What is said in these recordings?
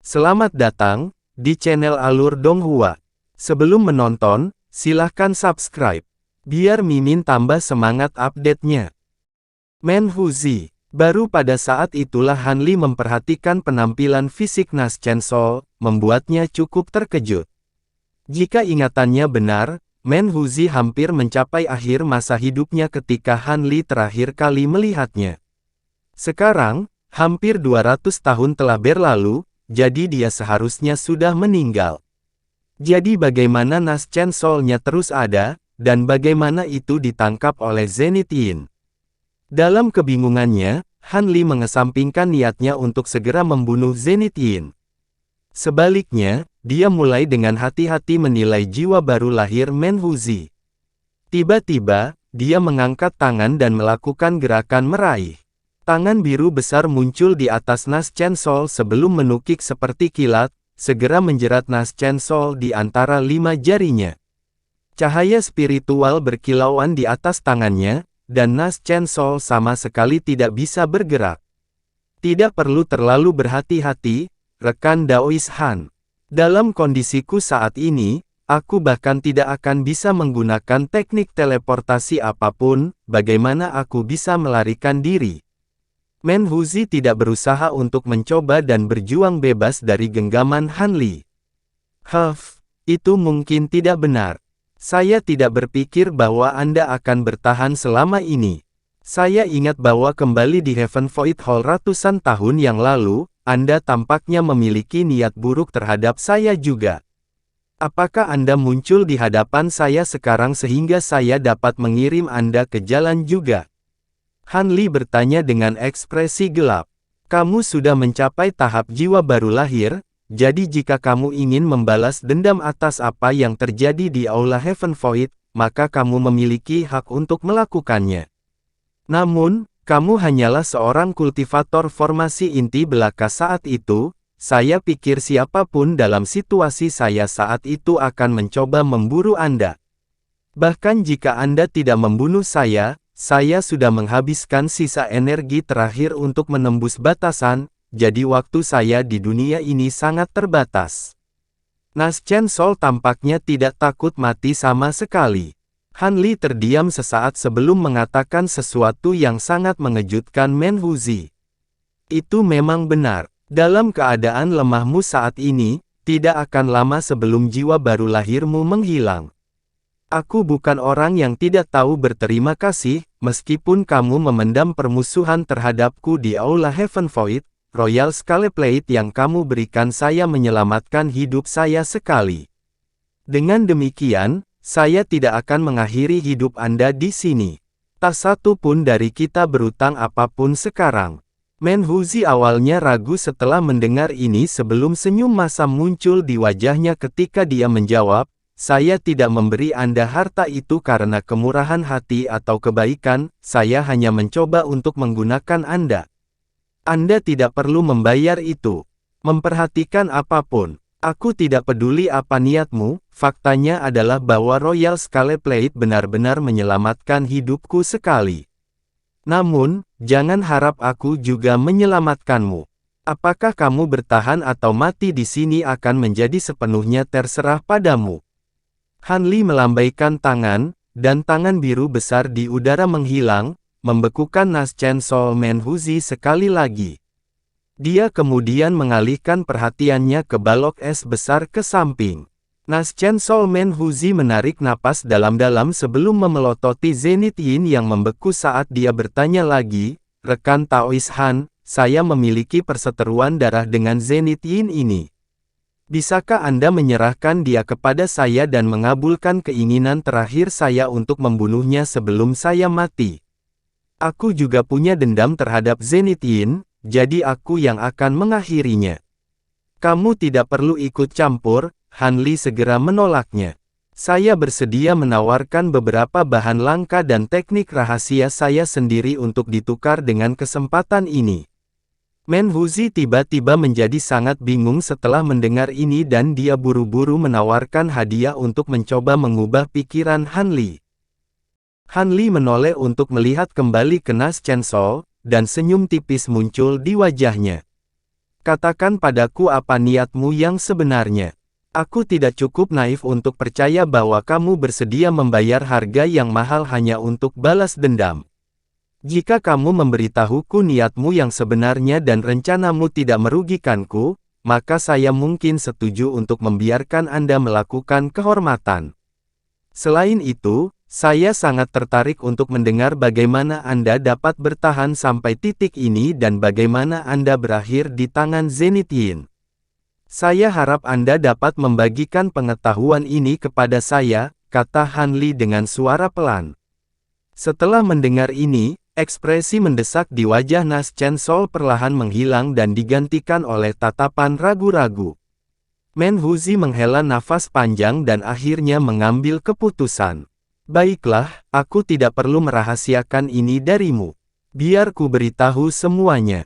Selamat datang di channel Alur Donghua. Sebelum menonton, silahkan subscribe, biar Mimin tambah semangat update-nya. Menhuzi. Baru pada saat itulah Hanli memperhatikan penampilan fisik Nas Chensol, membuatnya cukup terkejut. Jika ingatannya benar, Menhuzi hampir mencapai akhir masa hidupnya ketika Hanli terakhir kali melihatnya. Sekarang, hampir 200 tahun telah berlalu, jadi dia seharusnya sudah meninggal. Jadi bagaimana Nas Chensol-nya terus ada, dan bagaimana itu ditangkap oleh Zenith Yin? Dalam kebingungannya, Hanli mengesampingkan niatnya untuk segera membunuh Zenith Yin. Sebaliknya, dia mulai dengan hati-hati menilai jiwa baru lahir Menhuzi. Tiba-tiba, dia mengangkat tangan dan melakukan gerakan meraih. Tangan biru besar muncul di atas Nas Chensol sebelum menukik seperti kilat, segera menjerat Nas Chensol di antara 5 jarinya. Cahaya spiritual berkilauan di atas tangannya, dan Nas Chensol sama sekali tidak bisa bergerak. Tidak perlu terlalu berhati-hati, rekan Daois Han. Dalam kondisiku saat ini, aku bahkan tidak akan bisa menggunakan teknik teleportasi apapun, bagaimana aku bisa melarikan diri. Menhuzi tidak berusaha untuk mencoba dan berjuang bebas dari genggaman Hanli. Itu mungkin tidak benar. Saya tidak berpikir bahwa Anda akan bertahan selama ini. Saya ingat bahwa kembali di Heaven Void Hall ratusan tahun yang lalu, Anda tampaknya memiliki niat buruk terhadap saya juga. Apakah Anda muncul di hadapan saya sekarang sehingga saya dapat mengirim Anda ke jalan juga? Hanli bertanya dengan ekspresi gelap. Kamu sudah mencapai tahap jiwa baru lahir, jadi jika kamu ingin membalas dendam atas apa yang terjadi di Aula Heaven Void, maka kamu memiliki hak untuk melakukannya. Namun, kamu hanyalah seorang kultivator formasi inti belaka saat itu. Saya pikir siapapun dalam situasi saya saat itu akan mencoba memburu Anda. Bahkan jika Anda tidak membunuh saya sudah menghabiskan sisa energi terakhir untuk menembus batasan, jadi waktu saya di dunia ini sangat terbatas. Nas Chensol tampaknya tidak takut mati sama sekali. Hanli terdiam sesaat sebelum mengatakan sesuatu yang sangat mengejutkan Menhuzi. Itu memang benar. Dalam keadaan lemahmu saat ini, tidak akan lama sebelum jiwa baru lahirmu menghilang. Aku bukan orang yang tidak tahu berterima kasih, meskipun kamu memendam permusuhan terhadapku di Aula Heaven Void, Royal Scale Plate yang kamu berikan saya menyelamatkan hidup saya sekali. Dengan demikian, saya tidak akan mengakhiri hidup Anda di sini. Tak satu pun dari kita berutang apapun sekarang. Menhuzi awalnya ragu setelah mendengar ini sebelum senyum masam muncul di wajahnya ketika dia menjawab, saya tidak memberi Anda harta itu karena kemurahan hati atau kebaikan, saya hanya mencoba untuk menggunakan Anda. Anda tidak perlu membayar itu. Memperhatikan apapun. Aku tidak peduli apa niatmu, faktanya adalah bahwa Royal Scale Plate benar-benar menyelamatkan hidupku sekali. Namun, jangan harap aku juga menyelamatkanmu. Apakah kamu bertahan atau mati di sini akan menjadi sepenuhnya terserah padamu. Hanli melambaikan tangan, dan tangan biru besar di udara menghilang, membekukan Nas Chensol Menhuzi sekali lagi. Dia kemudian mengalihkan perhatiannya ke balok es besar ke samping. Nas Chensol Menhuzi menarik napas dalam-dalam sebelum memelototi Zenith Yin yang membeku saat dia bertanya lagi, rekan Daois Han, saya memiliki perseteruan darah dengan Zenith Yin ini. Bisakah Anda menyerahkan dia kepada saya dan mengabulkan keinginan terakhir saya untuk membunuhnya sebelum saya mati? Aku juga punya dendam terhadap Zenith Yin, jadi aku yang akan mengakhirinya. Kamu tidak perlu ikut campur, Hanli segera menolaknya. Saya bersedia menawarkan beberapa bahan langka dan teknik rahasia saya sendiri untuk ditukar dengan kesempatan ini. Menhuzi tiba-tiba menjadi sangat bingung setelah mendengar ini dan dia buru-buru menawarkan hadiah untuk mencoba mengubah pikiran Hanli. Hanli menoleh untuk melihat kembali ke Nas Chensol, dan senyum tipis muncul di wajahnya. Katakan padaku apa niatmu yang sebenarnya. Aku tidak cukup naif untuk percaya bahwa kamu bersedia membayar harga yang mahal hanya untuk balas dendam. Jika kamu memberitahuku niatmu yang sebenarnya dan rencanamu tidak merugikanku, maka saya mungkin setuju untuk membiarkan Anda melakukan kehormatan. Selain itu, saya sangat tertarik untuk mendengar bagaimana Anda dapat bertahan sampai titik ini dan bagaimana Anda berakhir di tangan Zenith Yin. Saya harap Anda dapat membagikan pengetahuan ini kepada saya, kata Han Li dengan suara pelan. Setelah mendengar ini, ekspresi mendesak di wajah Nas Chen Sol perlahan menghilang dan digantikan oleh tatapan ragu-ragu. Menhuzi menghela nafas panjang dan akhirnya mengambil keputusan. Baiklah, aku tidak perlu merahasiakan ini darimu. Biar ku beritahu semuanya.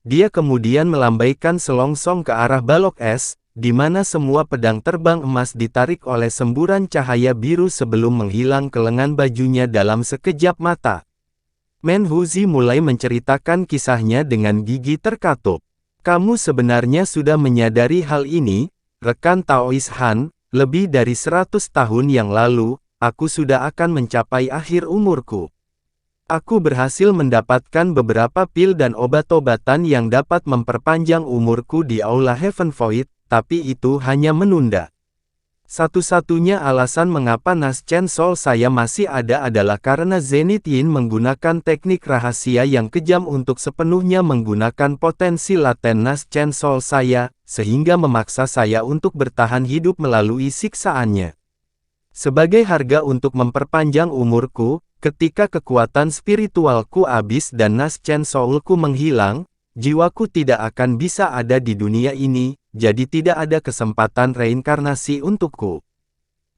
Dia kemudian melambaikan selongsong ke arah balok es, di mana semua pedang terbang emas ditarik oleh semburan cahaya biru sebelum menghilang ke lengan bajunya dalam sekejap mata. Menhuzi mulai menceritakan kisahnya dengan gigi terkatup. Kamu sebenarnya sudah menyadari hal ini, rekan Taois Han, lebih dari 100 tahun yang lalu, aku sudah akan mencapai akhir umurku. Aku berhasil mendapatkan beberapa pil dan obat-obatan yang dapat memperpanjang umurku di Aula Heaven Void, tapi itu hanya menunda. Satu-satunya alasan mengapa Nas Chen Sol saya masih ada adalah karena Zenith Yin menggunakan teknik rahasia yang kejam untuk sepenuhnya menggunakan potensi laten Nas Chen Sol saya, sehingga memaksa saya untuk bertahan hidup melalui siksaannya. Sebagai harga untuk memperpanjang umurku, ketika kekuatan spiritualku habis dan Nas Chen Soulku menghilang, jiwaku tidak akan bisa ada di dunia ini, jadi tidak ada kesempatan reinkarnasi untukku.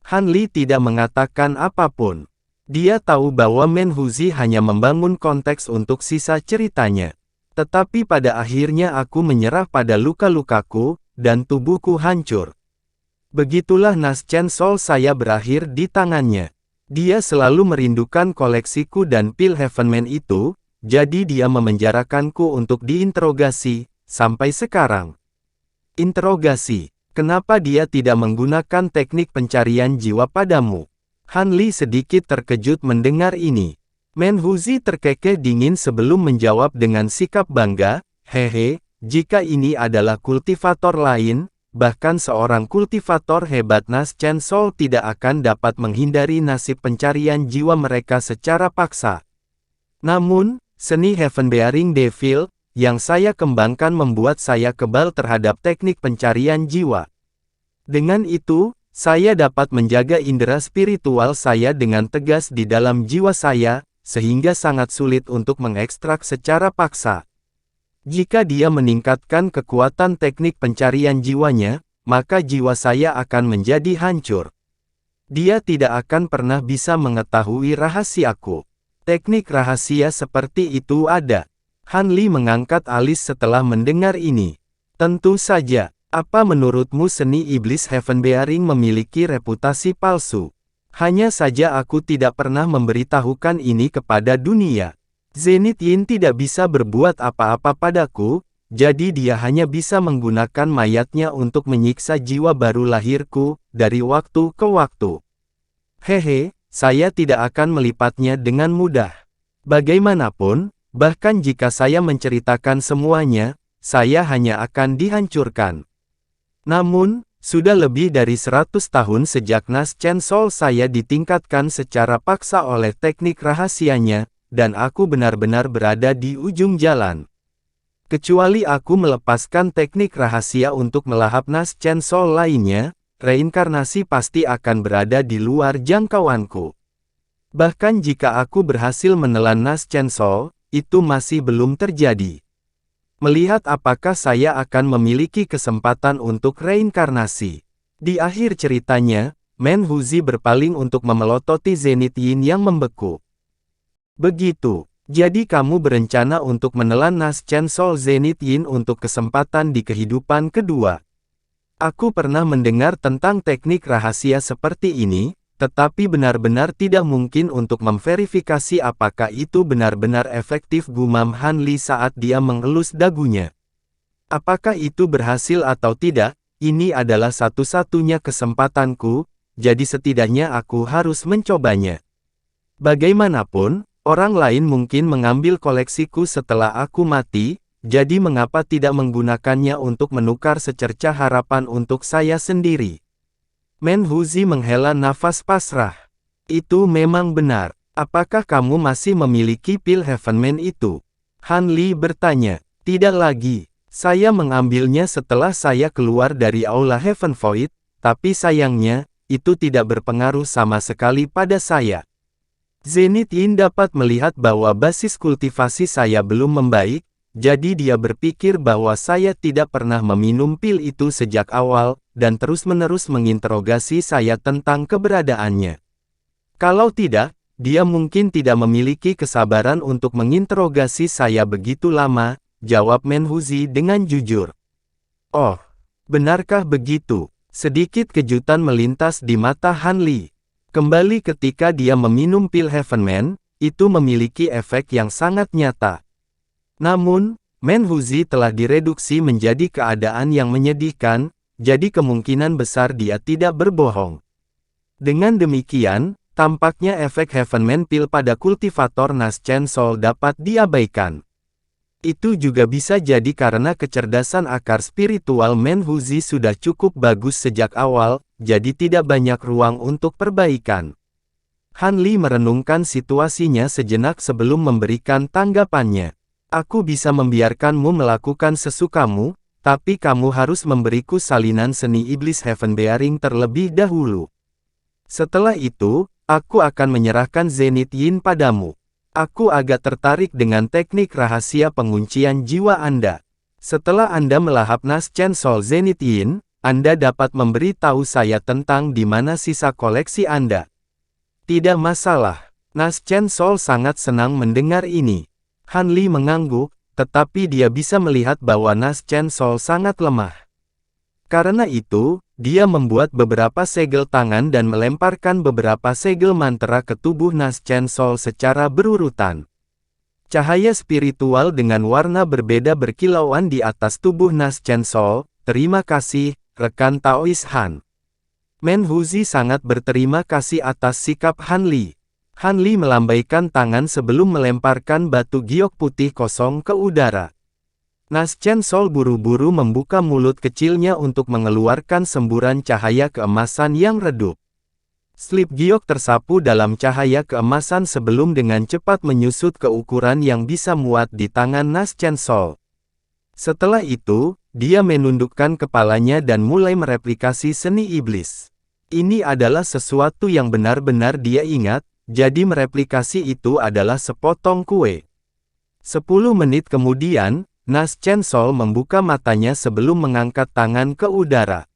Han Li tidak mengatakan apapun. Dia tahu bahwa Menhuzi hanya membangun konteks untuk sisa ceritanya. Tetapi pada akhirnya aku menyerah pada luka-lukaku, dan tubuhku hancur. Begitulah Nas Chen Sol saya berakhir di tangannya. Dia selalu merindukan koleksiku dan pil Heavenman itu, jadi dia memenjarakanku untuk diinterogasi, sampai sekarang. Interogasi, kenapa dia tidak menggunakan teknik pencarian jiwa padamu? Han Li sedikit terkejut mendengar ini. Menhuzi terkekeh dingin sebelum menjawab dengan sikap bangga, hehe, jika ini adalah kultivator lain, bahkan seorang kultivator hebat Nas Chen Sol tidak akan dapat menghindari nasib pencarian jiwa mereka secara paksa. Namun, seni Heaven Bearing Devil, yang saya kembangkan membuat saya kebal terhadap teknik pencarian jiwa. Dengan itu, saya dapat menjaga indera spiritual saya dengan tegas di dalam jiwa saya, sehingga sangat sulit untuk mengekstrak secara paksa. Jika dia meningkatkan kekuatan teknik pencarian jiwanya, maka jiwa saya akan menjadi hancur. Dia tidak akan pernah bisa mengetahui rahasiaku. Teknik rahasia seperti itu ada. Han Li mengangkat alis setelah mendengar ini. Tentu saja, apa menurutmu seni iblis Heaven Bearing memiliki reputasi palsu? Hanya saja aku tidak pernah memberitahukan ini kepada dunia. Zenith Yin tidak bisa berbuat apa-apa padaku, jadi dia hanya bisa menggunakan mayatnya untuk menyiksa jiwa baru lahirku, dari waktu ke waktu. Hehe, saya tidak akan melipatnya dengan mudah. Bagaimanapun, bahkan jika saya menceritakan semuanya, saya hanya akan dihancurkan. Namun, sudah lebih dari 100 tahun sejak Nas Chen Sol saya ditingkatkan secara paksa oleh teknik rahasianya, dan aku benar-benar berada di ujung jalan. Kecuali aku melepaskan teknik rahasia untuk melahap Nas Chen Sol lainnya, reinkarnasi pasti akan berada di luar jangkauanku. Bahkan jika aku berhasil menelan Nas Chen Sol, itu masih belum terjadi. Melihat apakah saya akan memiliki kesempatan untuk reinkarnasi. Di akhir ceritanya, Menhuzi berpaling untuk memelototi Zenith Yin yang membeku. Begitu, jadi kamu berencana untuk menelan Nas Chen Sol Zenith Yin untuk kesempatan di kehidupan kedua. Aku pernah mendengar tentang teknik rahasia seperti ini, tetapi benar-benar tidak mungkin untuk memverifikasi apakah itu benar-benar efektif, gumam Han Li saat dia mengelus dagunya. Apakah itu berhasil atau tidak, ini adalah satu-satunya kesempatanku, jadi setidaknya aku harus mencobanya. Bagaimanapun, orang lain mungkin mengambil koleksiku setelah aku mati, jadi mengapa tidak menggunakannya untuk menukar secercah harapan untuk saya sendiri? Menhuzi menghela nafas pasrah. Itu memang benar. Apakah kamu masih memiliki pil Heavenman itu? Han Li bertanya. Tidak lagi. Saya mengambilnya setelah saya keluar dari Aula Heaven Void, tapi sayangnya, itu tidak berpengaruh sama sekali pada saya. Zenith Yin dapat melihat bahwa basis kultivasi saya belum membaik, jadi dia berpikir bahwa saya tidak pernah meminum pil itu sejak awal, dan terus-menerus menginterogasi saya tentang keberadaannya. Kalau tidak, dia mungkin tidak memiliki kesabaran untuk menginterogasi saya begitu lama, jawab Menhuzi dengan jujur. Oh, benarkah begitu? Sedikit kejutan melintas di mata Han Li. Kembali ketika dia meminum pil Heavenman, itu memiliki efek yang sangat nyata. Namun, Menhuzi telah direduksi menjadi keadaan yang menyedihkan, jadi kemungkinan besar dia tidak berbohong. Dengan demikian, tampaknya efek Heavenman pil pada kultivator Naschen Soul dapat diabaikan. Itu juga bisa jadi karena kecerdasan akar spiritual Menhuzi sudah cukup bagus sejak awal, jadi tidak banyak ruang untuk perbaikan. Han Li merenungkan situasinya sejenak sebelum memberikan tanggapannya. Aku bisa membiarkanmu melakukan sesukamu, tapi kamu harus memberiku salinan seni iblis Heaven Bearing terlebih dahulu. Setelah itu, aku akan menyerahkan Zenith Yin padamu. Aku agak tertarik dengan teknik rahasia penguncian jiwa Anda. Setelah Anda melahap Naschen Soul Zenith Yin, Anda dapat memberi tahu saya tentang di mana sisa koleksi Anda. Tidak masalah. Naschen Soul sangat senang mendengar ini. Han Li mengangguk, tetapi dia bisa melihat bahwa Naschen Soul sangat lemah. Karena itu, dia membuat beberapa segel tangan dan melemparkan beberapa segel mantra ke tubuh Naschen Soul secara berurutan. Cahaya spiritual dengan warna berbeda berkilauan di atas tubuh Naschen Soul. Terima kasih, rekan Taois Han. Menhuzi sangat berterima kasih atas sikap Han Li. Han Li melambaikan tangan sebelum melemparkan batu giok putih kosong ke udara. Naschen Soul buru-buru membuka mulut kecilnya untuk mengeluarkan semburan cahaya keemasan yang redup. Slip giok tersapu dalam cahaya keemasan sebelum dengan cepat menyusut ke ukuran yang bisa muat di tangan Naschen Soul. Setelah itu, dia menundukkan kepalanya dan mulai mereplikasi seni iblis. Ini adalah sesuatu yang benar-benar dia ingat, jadi mereplikasi itu adalah sepotong kue. 10 menit kemudian, Naschen Soul membuka matanya sebelum mengangkat tangan ke udara.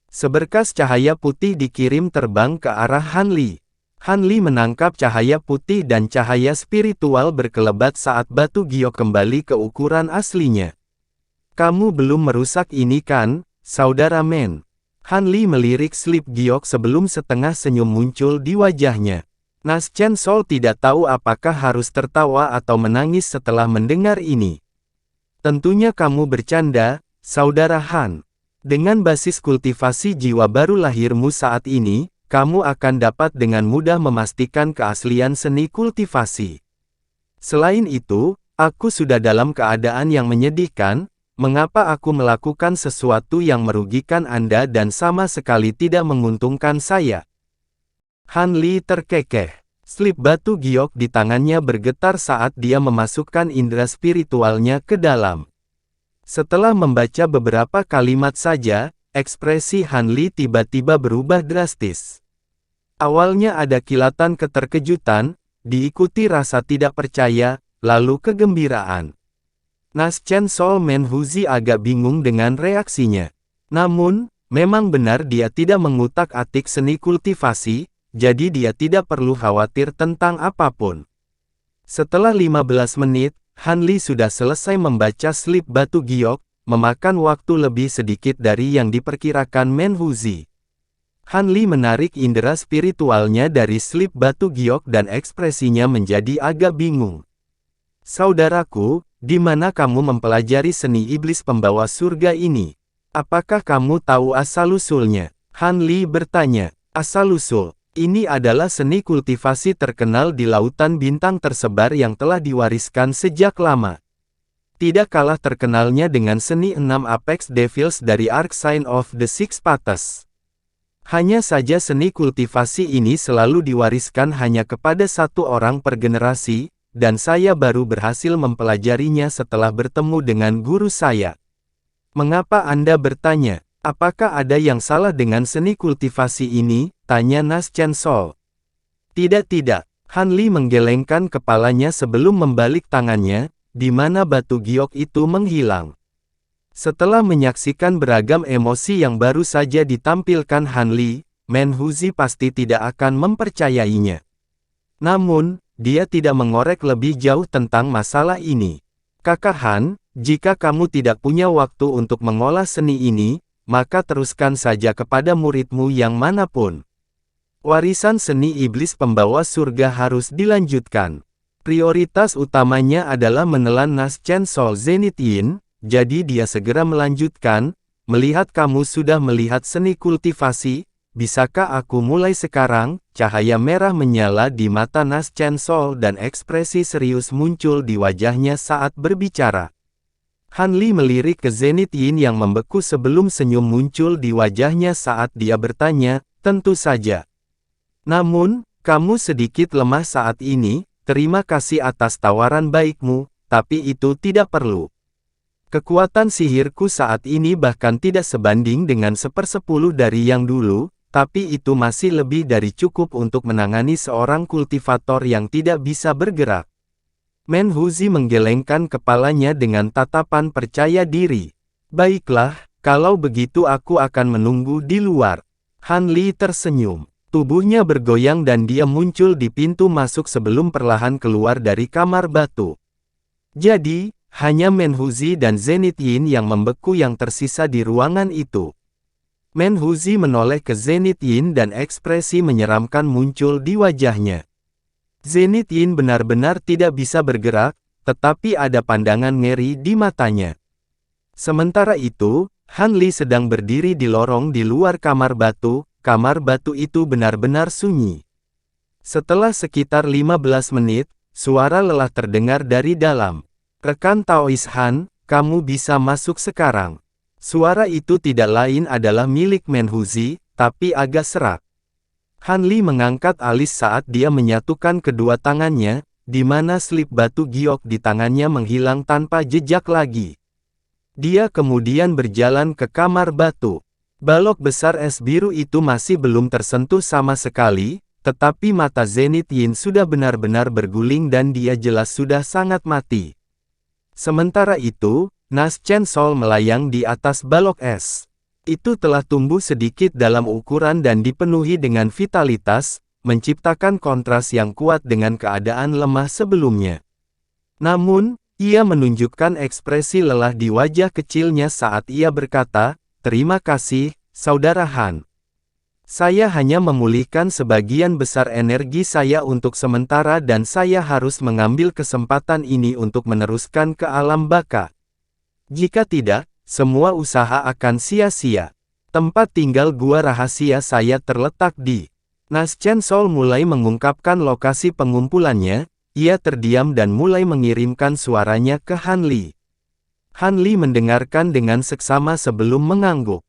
Seberkas cahaya putih dikirim terbang ke arah Han Li. Han Li menangkap cahaya putih dan cahaya spiritual berkelebat saat batu giok kembali ke ukuran aslinya. Kamu belum merusak ini kan, saudara Men? Han Li melirik slip giok sebelum setengah senyum muncul di wajahnya. Naschen Soul tidak tahu apakah harus tertawa atau menangis setelah mendengar ini. Tentunya kamu bercanda, saudara Han. Dengan basis kultivasi jiwa baru lahirmu saat ini, kamu akan dapat dengan mudah memastikan keaslian seni kultivasi. Selain itu, aku sudah dalam keadaan yang menyedihkan. Mengapa aku melakukan sesuatu yang merugikan Anda dan sama sekali tidak menguntungkan saya? Han Li terkekeh. Slip batu giok di tangannya bergetar saat dia memasukkan indera spiritualnya ke dalam. Setelah membaca beberapa kalimat saja, ekspresi Han Li tiba-tiba berubah drastis. Awalnya ada kilatan keterkejutan, diikuti rasa tidak percaya, lalu kegembiraan. Naschen Soul Menhuzi agak bingung dengan reaksinya. Namun, memang benar dia tidak mengutak-atik seni kultivasi, jadi dia tidak perlu khawatir tentang apapun. Setelah 15 menit, Han Li sudah selesai membaca slip batu giok, memakan waktu lebih sedikit dari yang diperkirakan Menhuzi. Han Li menarik indera spiritualnya dari slip batu giok dan ekspresinya menjadi agak bingung. Saudaraku, di mana kamu mempelajari seni iblis pembawa surga ini? Apakah kamu tahu asal-usulnya? Han Li bertanya. Asal-usul, ini adalah seni kultivasi terkenal di lautan bintang tersebar yang telah diwariskan sejak lama. Tidak kalah terkenalnya dengan seni 6 Apex Devils dari Arc Sign of the Six Paths. Hanya saja seni kultivasi ini selalu diwariskan hanya kepada satu orang per generasi, dan saya baru berhasil mempelajarinya setelah bertemu dengan guru saya. Mengapa Anda bertanya, apakah ada yang salah dengan seni kultivasi ini? Tanya Nas Chen Sol. Tidak. Han Li menggelengkan kepalanya sebelum membalik tangannya, di mana batu giok itu menghilang. Setelah menyaksikan beragam emosi yang baru saja ditampilkan Han Li, Menhuzi pasti tidak akan mempercayainya. Namun, dia tidak mengorek lebih jauh tentang masalah ini. Kakak Han, jika kamu tidak punya waktu untuk mengolah seni ini, maka teruskan saja kepada muridmu yang manapun. Warisan seni iblis pembawa surga harus dilanjutkan. Prioritas utamanya adalah menelan Nas Chen Sol Zenith Yin, jadi dia segera melanjutkan, melihat kamu sudah melihat seni kultivasi, bisakah aku mulai sekarang? Cahaya merah menyala di mata Nas Chen Sol dan ekspresi serius muncul di wajahnya saat berbicara. Han Li melirik ke Zenith Yin yang membeku sebelum senyum muncul di wajahnya saat dia bertanya, tentu saja. Namun, kamu sedikit lemah saat ini, terima kasih atas tawaran baikmu, tapi itu tidak perlu. Kekuatan sihirku saat ini bahkan tidak sebanding dengan 1/10 dari yang dulu, tapi itu masih lebih dari cukup untuk menangani seorang kultivator yang tidak bisa bergerak. Menhuzi menggelengkan kepalanya dengan tatapan percaya diri. Baiklah, kalau begitu aku akan menunggu di luar. Han Li tersenyum. Tubuhnya bergoyang dan dia muncul di pintu masuk sebelum perlahan keluar dari kamar batu. Jadi, hanya Menhuzi dan Zenith Yin yang membeku yang tersisa di ruangan itu. Menhuzi menoleh ke Zenith Yin dan ekspresi menyeramkan muncul di wajahnya. Zenith Yin benar-benar tidak bisa bergerak, tetapi ada pandangan ngeri di matanya. Sementara itu, Han Li sedang berdiri di lorong di luar kamar batu itu benar-benar sunyi. Setelah sekitar 15 menit, suara lelah terdengar dari dalam. Rekan Taois Han, kamu bisa masuk sekarang. Suara itu tidak lain adalah milik Menhuzi, tapi agak serak. Han Li mengangkat alis saat dia menyatukan kedua tangannya, di mana slip batu giok di tangannya menghilang tanpa jejak lagi. Dia kemudian berjalan ke kamar batu. Balok besar es biru itu masih belum tersentuh sama sekali, tetapi mata Zenith Yin sudah benar-benar berguling dan dia jelas sudah sangat mati. Sementara itu, Nas Chen Sol melayang di atas balok es. Itu telah tumbuh sedikit dalam ukuran dan dipenuhi dengan vitalitas, menciptakan kontras yang kuat dengan keadaan lemah sebelumnya. Namun, ia menunjukkan ekspresi lelah di wajah kecilnya saat ia berkata, terima kasih, Saudara Han. Saya hanya memulihkan sebagian besar energi saya untuk sementara dan saya harus mengambil kesempatan ini untuk meneruskan ke alam baka. Jika tidak, semua usaha akan sia-sia. Tempat tinggal gua rahasia saya terletak di. Nas Chen Sol mulai mengungkapkan lokasi pengumpulannya, ia terdiam dan mulai mengirimkan suaranya ke Han Li. Han Li mendengarkan dengan seksama sebelum mengangguk.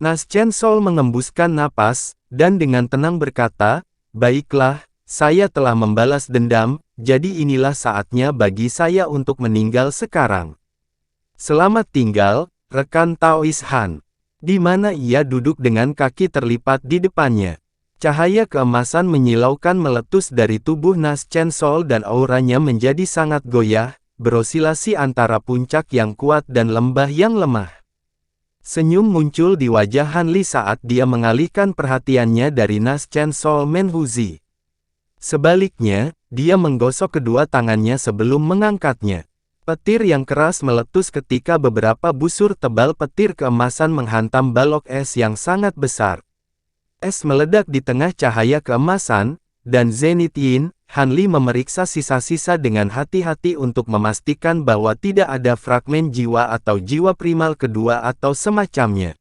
Nas Chen Sol mengembuskan napas, dan dengan tenang berkata, baiklah, saya telah membalas dendam, jadi inilah saatnya bagi saya untuk meninggal sekarang. Selamat tinggal, rekan Taois Han. Di mana ia duduk dengan kaki terlipat di depannya. Cahaya keemasan menyilaukan meletus dari tubuh Nas Chen Sol dan auranya menjadi sangat goyah, berosilasi antara puncak yang kuat dan lembah yang lemah. Senyum muncul di wajah Han Li saat dia mengalihkan perhatiannya dari Nas Chen Sol Menhuzi. Sebaliknya, dia menggosok kedua tangannya sebelum mengangkatnya. Petir yang keras meletus ketika beberapa busur tebal petir keemasan menghantam balok es yang sangat besar. Es meledak di tengah cahaya keemasan, dan Zenith Yin, Han Li memeriksa sisa-sisa dengan hati-hati untuk memastikan bahwa tidak ada fragmen jiwa atau jiwa primal kedua atau semacamnya.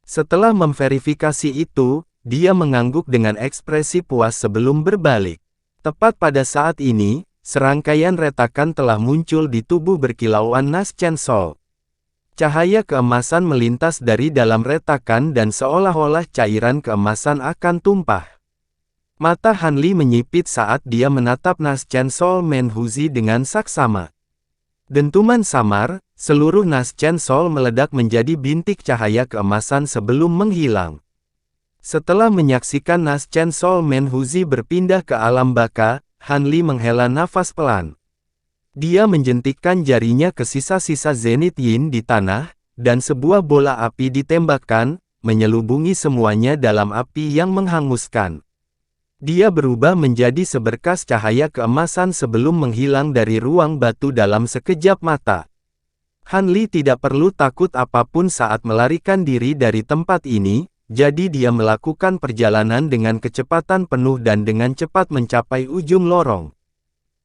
Setelah memverifikasi itu, dia mengangguk dengan ekspresi puas sebelum berbalik. Tepat pada saat ini, serangkaian retakan telah muncul di tubuh berkilauan Nas Chen Sol. Cahaya keemasan melintas dari dalam retakan dan seolah-olah cairan keemasan akan tumpah. Mata Han Li menyipit saat dia menatap Nas Chen Sol Menhuzi dengan saksama. Dentuman samar, seluruh Nas Chen Sol meledak menjadi bintik cahaya keemasan sebelum menghilang. Setelah menyaksikan Nas Chen Sol Menhuzi berpindah ke alam baka, Han Li menghela nafas pelan. Dia menjentikkan jarinya ke sisa-sisa Zenith Yin di tanah, dan sebuah bola api ditembakkan, menyelubungi semuanya dalam api yang menghanguskan. Dia berubah menjadi seberkas cahaya keemasan sebelum menghilang dari ruang batu dalam sekejap mata. Han Li tidak perlu takut apapun saat melarikan diri dari tempat ini, jadi dia melakukan perjalanan dengan kecepatan penuh dan dengan cepat mencapai ujung lorong.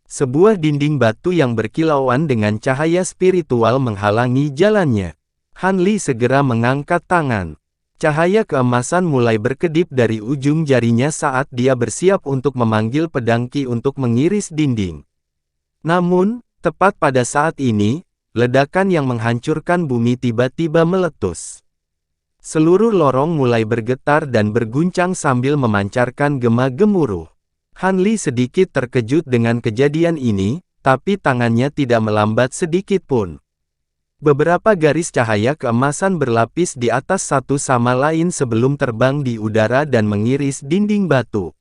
Sebuah dinding batu yang berkilauan dengan cahaya spiritual menghalangi jalannya. Han Li segera mengangkat tangan. Cahaya keemasan mulai berkedip dari ujung jarinya saat dia bersiap untuk memanggil pedang Qi untuk mengiris dinding. Namun, tepat pada saat ini, ledakan yang menghancurkan bumi tiba-tiba meletus. Seluruh lorong mulai bergetar dan berguncang sambil memancarkan gema gemuruh. Han Li sedikit terkejut dengan kejadian ini, tapi tangannya tidak melambat sedikit pun. Beberapa garis cahaya keemasan berlapis di atas satu sama lain sebelum terbang di udara dan mengiris dinding batu.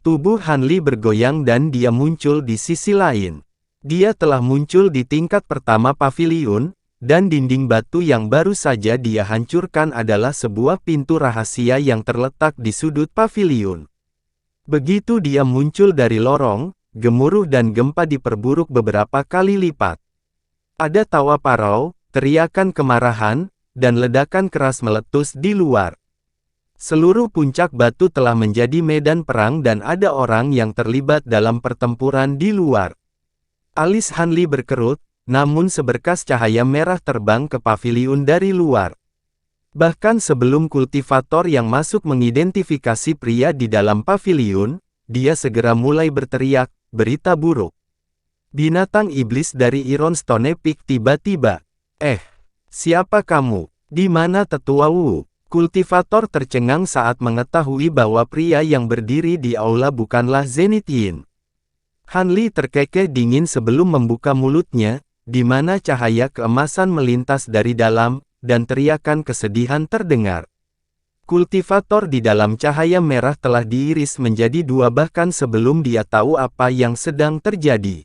Tubuh Han Li bergoyang dan dia muncul di sisi lain. Dia telah muncul di tingkat pertama paviliun, dan dinding batu yang baru saja dia hancurkan adalah sebuah pintu rahasia yang terletak di sudut paviliun. Begitu dia muncul dari lorong, gemuruh dan gempa diperburuk beberapa kali lipat. Ada tawa parau, teriakan kemarahan, dan ledakan keras meletus di luar. Seluruh puncak batu telah menjadi medan perang dan ada orang yang terlibat dalam pertempuran di luar. Alis Han Li berkerut, namun seberkas cahaya merah terbang ke paviliun dari luar. Bahkan sebelum kultivator yang masuk mengidentifikasi pria di dalam paviliun, dia segera mulai berteriak, "Berita buruk. Binatang iblis dari Ironstone Peak tiba-tiba. Siapa kamu? Di mana tetua Wu?" Kultivator tercengang saat mengetahui bahwa pria yang berdiri di aula bukanlah Zenith Yin. Han Li terkekeh dingin sebelum membuka mulutnya, di mana cahaya keemasan melintas dari dalam, dan teriakan kesedihan terdengar. Kultivator di dalam cahaya merah telah diiris menjadi dua bahkan sebelum dia tahu apa yang sedang terjadi.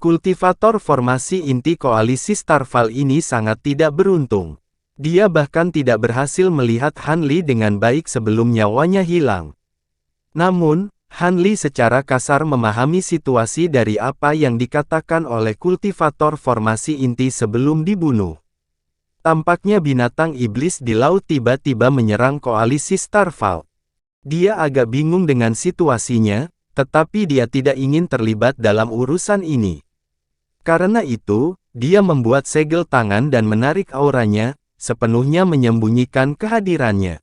Kultivator formasi inti koalisi Starfall ini sangat tidak beruntung. Dia bahkan tidak berhasil melihat Han Li dengan baik sebelum nyawanya hilang. Namun, Han Li secara kasar memahami situasi dari apa yang dikatakan oleh kultivator formasi inti sebelum dibunuh. Tampaknya binatang iblis di laut tiba-tiba menyerang koalisi Starfall. Dia agak bingung dengan situasinya, tetapi dia tidak ingin terlibat dalam urusan ini. Karena itu, dia membuat segel tangan dan menarik auranya, sepenuhnya menyembunyikan kehadirannya.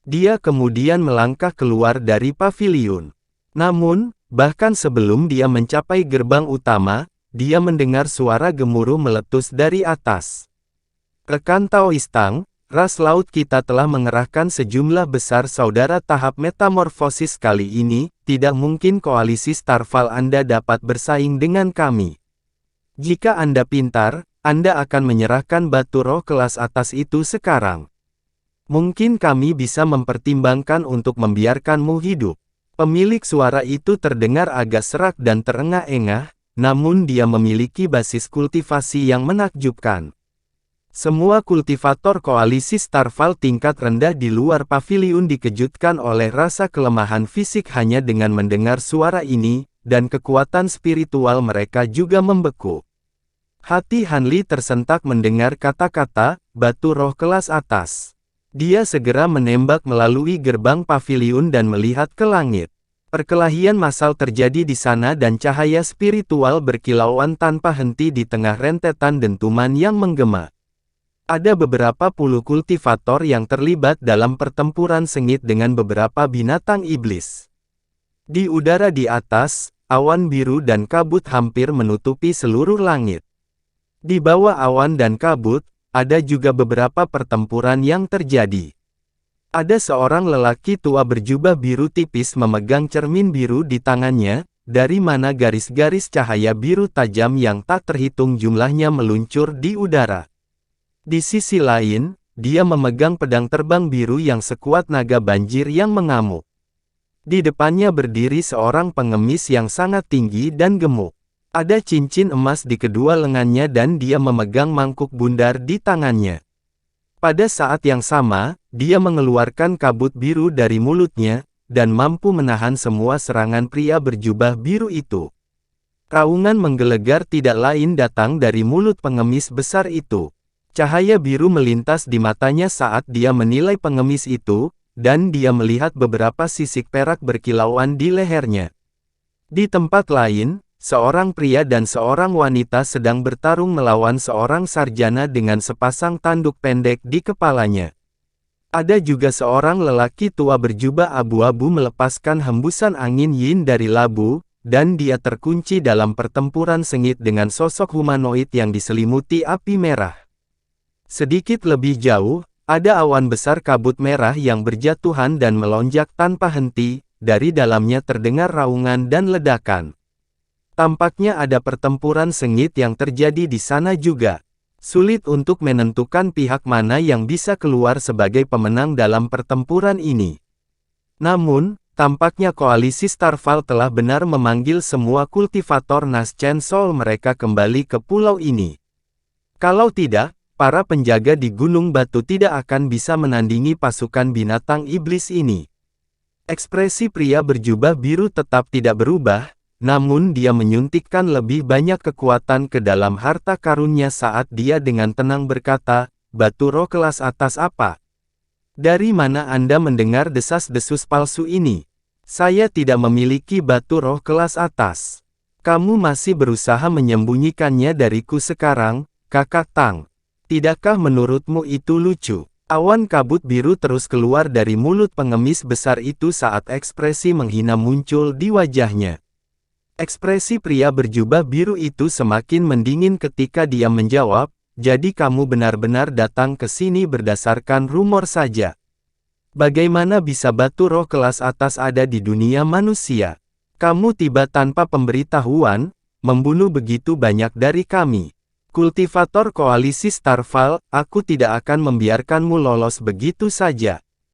Dia kemudian melangkah keluar dari paviliun. Namun, bahkan sebelum dia mencapai gerbang utama, dia mendengar suara gemuruh meletus dari atas. "Rekan Taoistang, ras laut kita telah mengerahkan sejumlah besar saudara tahap metamorfosis kali ini, tidak mungkin koalisi Starfall Anda dapat bersaing dengan kami. Jika Anda pintar, Anda akan menyerahkan batu roh kelas atas itu sekarang. Mungkin kami bisa mempertimbangkan untuk membiarkanmu hidup." Pemilik suara itu terdengar agak serak dan terengah-engah, namun dia memiliki basis kultivasi yang menakjubkan. Semua kultivator koalisi Starfall tingkat rendah di luar paviliun dikejutkan oleh rasa kelemahan fisik hanya dengan mendengar suara ini, dan kekuatan spiritual mereka juga membeku. Hati Han Li tersentak mendengar kata-kata, "batu roh kelas atas." Dia segera menembak melalui gerbang paviliun dan melihat ke langit. Perkelahian massal terjadi di sana dan cahaya spiritual berkilauan tanpa henti di tengah rentetan dentuman yang menggema. Ada beberapa puluh kultivator yang terlibat dalam pertempuran sengit dengan beberapa binatang iblis. Di udara di atas, awan biru dan kabut hampir menutupi seluruh langit. Di bawah awan dan kabut, ada juga beberapa pertempuran yang terjadi. Ada seorang lelaki tua berjubah biru tipis memegang cermin biru di tangannya, dari mana garis-garis cahaya biru tajam yang tak terhitung jumlahnya meluncur di udara. Di sisi lain, dia memegang pedang terbang biru yang sekuat naga banjir yang mengamuk. Di depannya berdiri seorang pengemis yang sangat tinggi dan gemuk. Ada cincin emas di kedua lengannya dan dia memegang mangkuk bundar di tangannya. Pada saat yang sama, dia mengeluarkan kabut biru dari mulutnya, dan mampu menahan semua serangan pria berjubah biru itu. Raungan menggelegar tidak lain datang dari mulut pengemis besar itu. Cahaya biru melintas di matanya saat dia menilai pengemis itu, dan dia melihat beberapa sisik perak berkilauan di lehernya. Di tempat lain, seorang pria dan seorang wanita sedang bertarung melawan seorang sarjana dengan sepasang tanduk pendek di kepalanya. Ada juga seorang lelaki tua berjubah abu-abu melepaskan hembusan angin yin dari labu, dan dia terkunci dalam pertempuran sengit dengan sosok humanoid yang diselimuti api merah. Sedikit lebih jauh, ada awan besar kabut merah yang berjatuhan dan melonjak tanpa henti, dari dalamnya terdengar raungan dan ledakan. Tampaknya ada pertempuran sengit yang terjadi di sana juga. Sulit untuk menentukan pihak mana yang bisa keluar sebagai pemenang dalam pertempuran ini. Namun, tampaknya koalisi Starfall telah benar memanggil semua kultivator Naschen Soul mereka kembali ke pulau ini. Kalau tidak, para penjaga di Gunung Batu tidak akan bisa menandingi pasukan binatang iblis ini. Ekspresi pria berjubah biru tetap tidak berubah, namun dia menyuntikkan lebih banyak kekuatan ke dalam harta karunnya saat dia dengan tenang berkata, "Batu roh kelas atas apa? Dari mana Anda mendengar desas-desus palsu ini? Saya tidak memiliki batu roh kelas atas. Kamu masih berusaha menyembunyikannya dariku sekarang, Kakak Tang. Tidakkah menurutmu itu lucu?" Awan kabut biru terus keluar dari mulut pengemis besar itu saat ekspresi menghina muncul di wajahnya. Ekspresi pria berjubah biru itu semakin mendingin ketika dia menjawab, "Jadi kamu benar-benar datang ke sini berdasarkan rumor saja. Bagaimana bisa batu roh kelas atas ada di dunia manusia? Kamu tiba tanpa pemberitahuan, membunuh begitu banyak dari kami. Kultivator koalisi Starfall, aku tidak akan membiarkanmu lolos begitu saja."